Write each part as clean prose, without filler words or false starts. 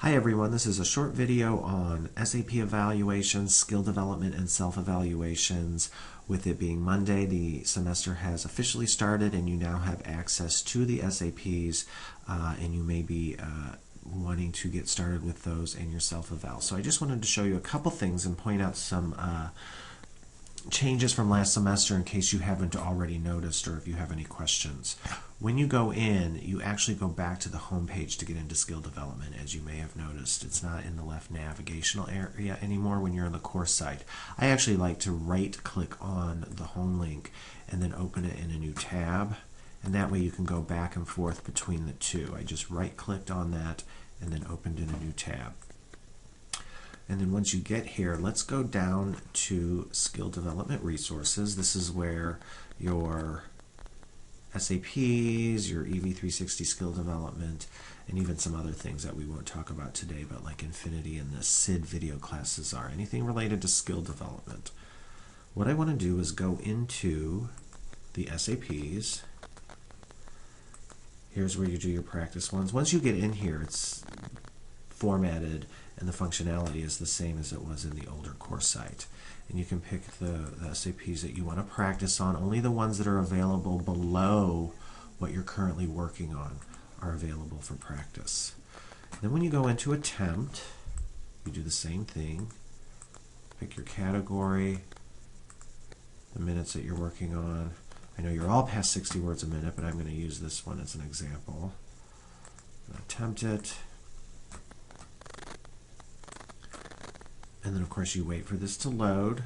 Hi everyone, this is a short video on SAP evaluations, skill development, and self-evaluations. With it being Monday, the semester has officially started and you now have access to the SAPs and you may be wanting to get started with those in your self-eval. So I just wanted to show you a couple things and point out some changes from last semester in case you haven't already noticed or if you have any questions. When you go in, you actually go back to the home page to get into skill development, as you may have noticed. It's not in the left navigational area anymore when you're on the course site. I actually like to right-click on the home link and then open it in a new tab, and that way you can go back and forth between the two. I just right-clicked on that and then opened in a new tab. And then once you get here, let's go down to Skill Development Resources. This is where your SAPs, your ev360 skill development, and even some other things that we won't talk about today, but like Infinity and the SID video classes are. Anything related to skill development. What I want to do is go into the SAPs. Here's where you do your practice ones. Once you get in here, it's formatted and the functionality is the same as it was in the older course site. And you can pick the SAPs that you want to practice on. Only the ones that are available below what you're currently working on are available for practice. Then when you go into Attempt, you do the same thing. Pick your category, the minutes that you're working on. I know you're all past 60 words a minute, but I'm going to use this one as an example. Attempt it. And then, of course, you wait for this to load,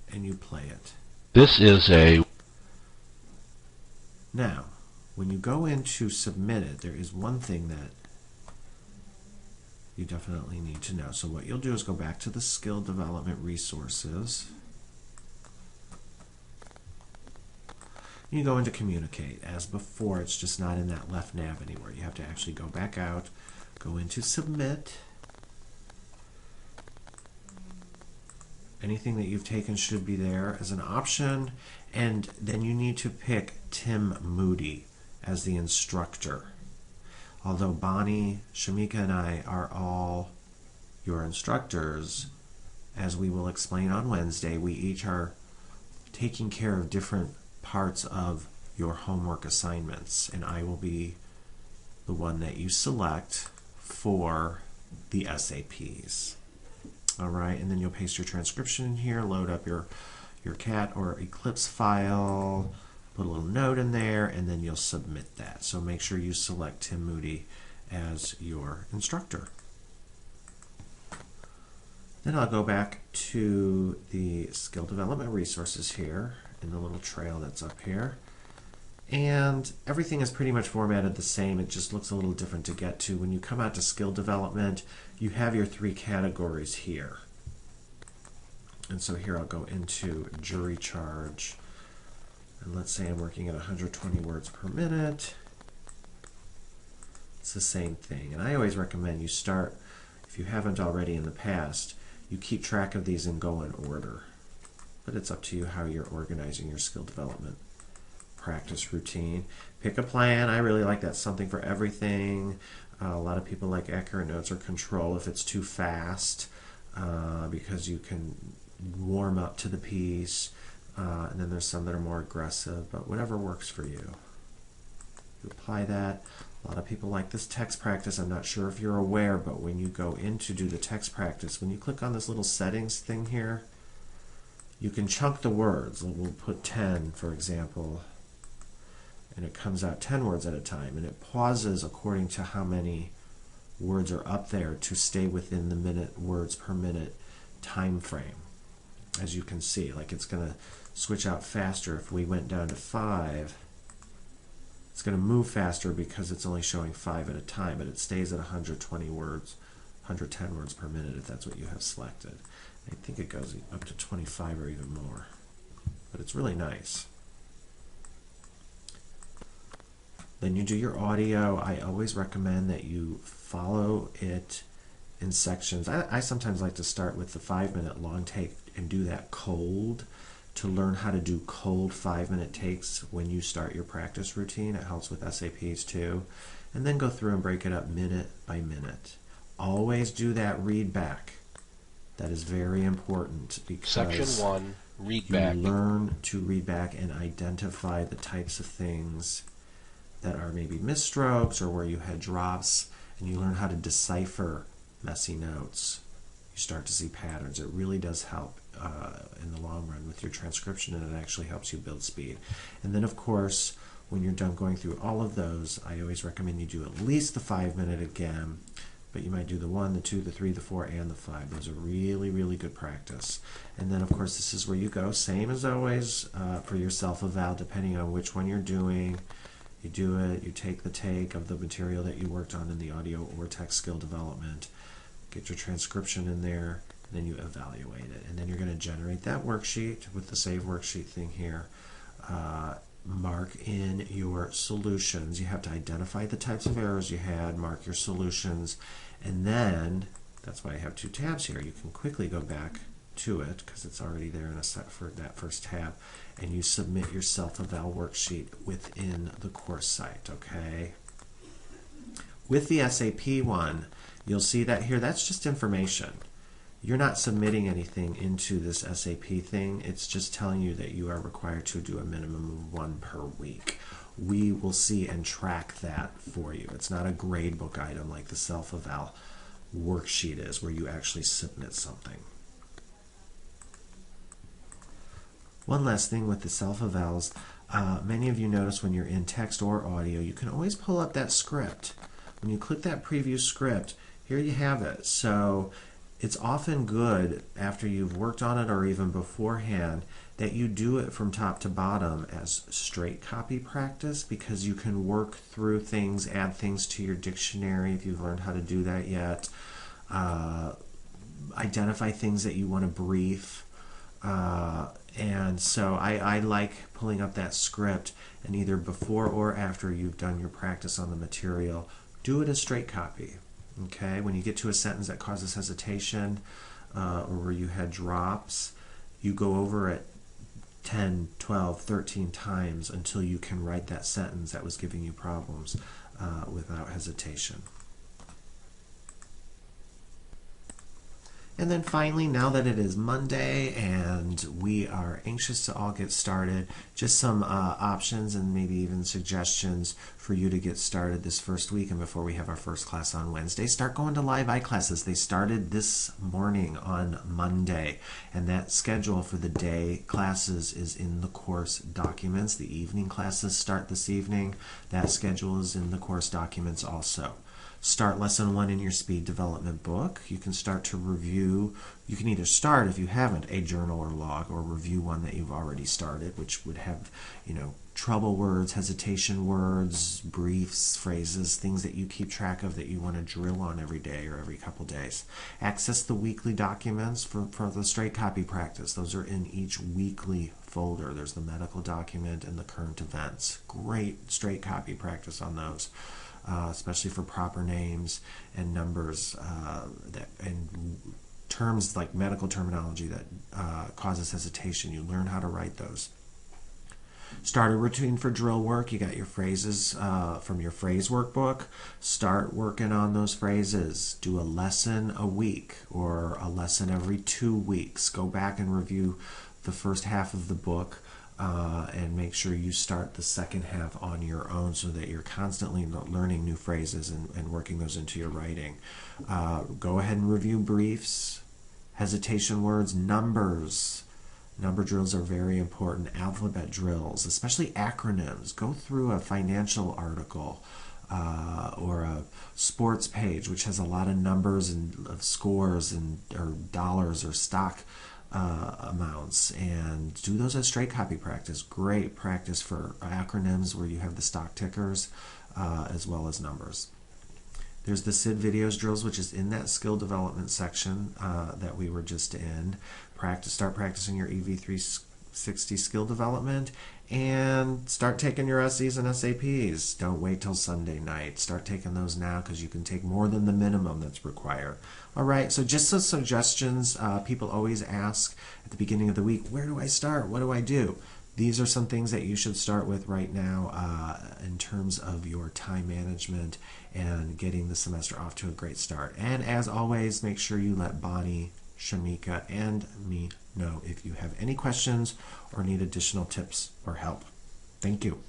and you play it. This is a... Now, when you go in to submit it, there is one thing that you definitely need to know. So what you'll do is go back to the Skill Development Resources. You go into Communicate. As before, it's just not in that left nav anywhere. You have to actually go back out, go into Submit. Anything that you've taken should be there as an option, and then you need to pick Tim Moody as the instructor. Although Bonnie, Shamika, and I are all your instructors, as we will explain on Wednesday, we each are taking care of different parts of your homework assignments, and I will be the one that you select for the SAPs. All right, and then you'll paste your transcription in here, load up your CAT or Eclipse file, put a little note in there, and then you'll submit that. So make sure you select Tim Moody as your instructor. Then I'll go back to the Skill Development Resources here in the little trail that's up here. And everything is pretty much formatted the same. It just looks a little different to get to. When you come out to skill development, you have your three categories here. And so here I'll go into jury charge. And let's say I'm working at 120 words per minute. It's the same thing. And I always recommend you start, if you haven't already in the past, you keep track of these and go in order. But it's up to you how you're organizing your skill development practice routine. Pick a plan. I really like that something for everything. A lot of people like accurate notes or control if it's too fast because you can warm up to the piece. And then there's some that are more aggressive, but whatever works for you. You apply that. A lot of people like this text practice. I'm not sure if you're aware, but when you go in to do the text practice, when you click on this little settings thing here, you can chunk the words. We'll put 10, for example, and it comes out 10 words at a time, and it pauses according to how many words are up there to stay within the words per minute time frame. As you can see, like it's going to switch out faster. If we went down to 5, it's going to move faster because it's only showing 5 at a time, but it stays at 120 words, 110 words per minute if that's what you have selected. I think it goes up to 25 or even more, but it's really nice. Then you do your audio. I always recommend that you follow it in sections. I sometimes like to start with the 5-minute long take and do that cold to learn how to do cold 5-minute takes when you start your practice routine. It helps with SAPs too. And then go through and break it up minute by minute. always do that read back. That is very important because Section 1, read you back. learn to read back and identify the types of things that are maybe misstrokes or where you had drops, and you learn how to decipher messy notes. You start to see patterns. It really does help in the long run with your transcription, and it actually helps you build speed. And then, of course, when you're done going through all of those, I always recommend you do at least the 5-minute again, but you might do the 1, the 2, the 3, the 4, and the 5. Those are really, really good practice. And then, of course, this is where you go, same as always, for your self-eval, depending on which one you're doing. You do it, you take the take of the material that you worked on in the audio or text skill development, get your transcription in there, and then you evaluate it. And then you're going to generate that worksheet with the save worksheet thing here. Mark in your solutions. You have to identify the types of errors you had, mark your solutions, and then, that's why I have 2 tabs here, you can quickly go back to it because it's already there in a set for that first tab, and you submit your self-eval worksheet within the course site, okay? With the SAP one, you'll see that here, that's just information. You're not submitting anything into this SAP thing. It's just telling you that you are required to do a minimum of 1 per week. We will see and track that for you. It's not a gradebook item like the self-eval worksheet is, where you actually submit something. One last thing with the self-evals, many of you notice when you're in text or audio, you can always pull up that script. When you click that preview script, here you have it. So it's often good after you've worked on it or even beforehand that you do it from top to bottom as straight copy practice, because you can work through things, add things to your dictionary if you've learned how to do that yet, identify things that you want to brief. And so I like pulling up that script, and either before or after you've done your practice on the material, do it as straight copy. Okay, when you get to a sentence that causes hesitation or where you had drops, you go over it 10, 12, 13 times until you can write that sentence that was giving you problems without hesitation. And then finally, now that it is Monday and we are anxious to all get started, just some options and maybe even suggestions for you to get started this first week and before we have our first class on Wednesday. Start going to live iClasses. They started this morning on Monday, and that schedule for the day classes is in the course documents. The evening classes start this evening. That schedule is in the course documents also. Start lesson 1 in your speed development book. You can start to review. You can either start, if you haven't, a journal or log, or review one that you've already started, which would have, trouble words, hesitation words, briefs, phrases, things that you keep track of that you want to drill on every day or every couple days. Access the weekly documents for the straight copy practice. Those are in each weekly folder. There's the medical document and the current events. Great straight copy practice on those. Especially for proper names and numbers and terms like medical terminology that causes hesitation. You learn how to write those. Start a routine for drill work. You got your phrases from your phrase workbook. Start working on those phrases. Do a lesson a week or a lesson every 2 weeks. Go back and review the first half of the book. And make sure you start the second half on your own so that you're constantly learning new phrases and working those into your writing. Go ahead and review briefs, hesitation words, numbers. Number drills are very important. Alphabet drills, especially acronyms. Go through a financial article or a sports page which has a lot of numbers and of scores and or dollars or stock amounts, and do those as straight copy practice. Great practice for acronyms where you have the stock tickers as well as numbers. There's the SID videos drills, which is in that skill development section that we were just in. Start practicing your ev360 skill development, and start taking your SEs and SAPs. Don't wait till Sunday night. Start taking those now, because you can take more than the minimum that's required. All right, so just some suggestions. People always ask at the beginning of the week, where do I start? What do I do? these are some things that you should start with right now in terms of your time management and getting the semester off to a great start. And as always, make sure you let Bonnie, Shamika, and me know if you have any questions or need additional tips or help. Thank you.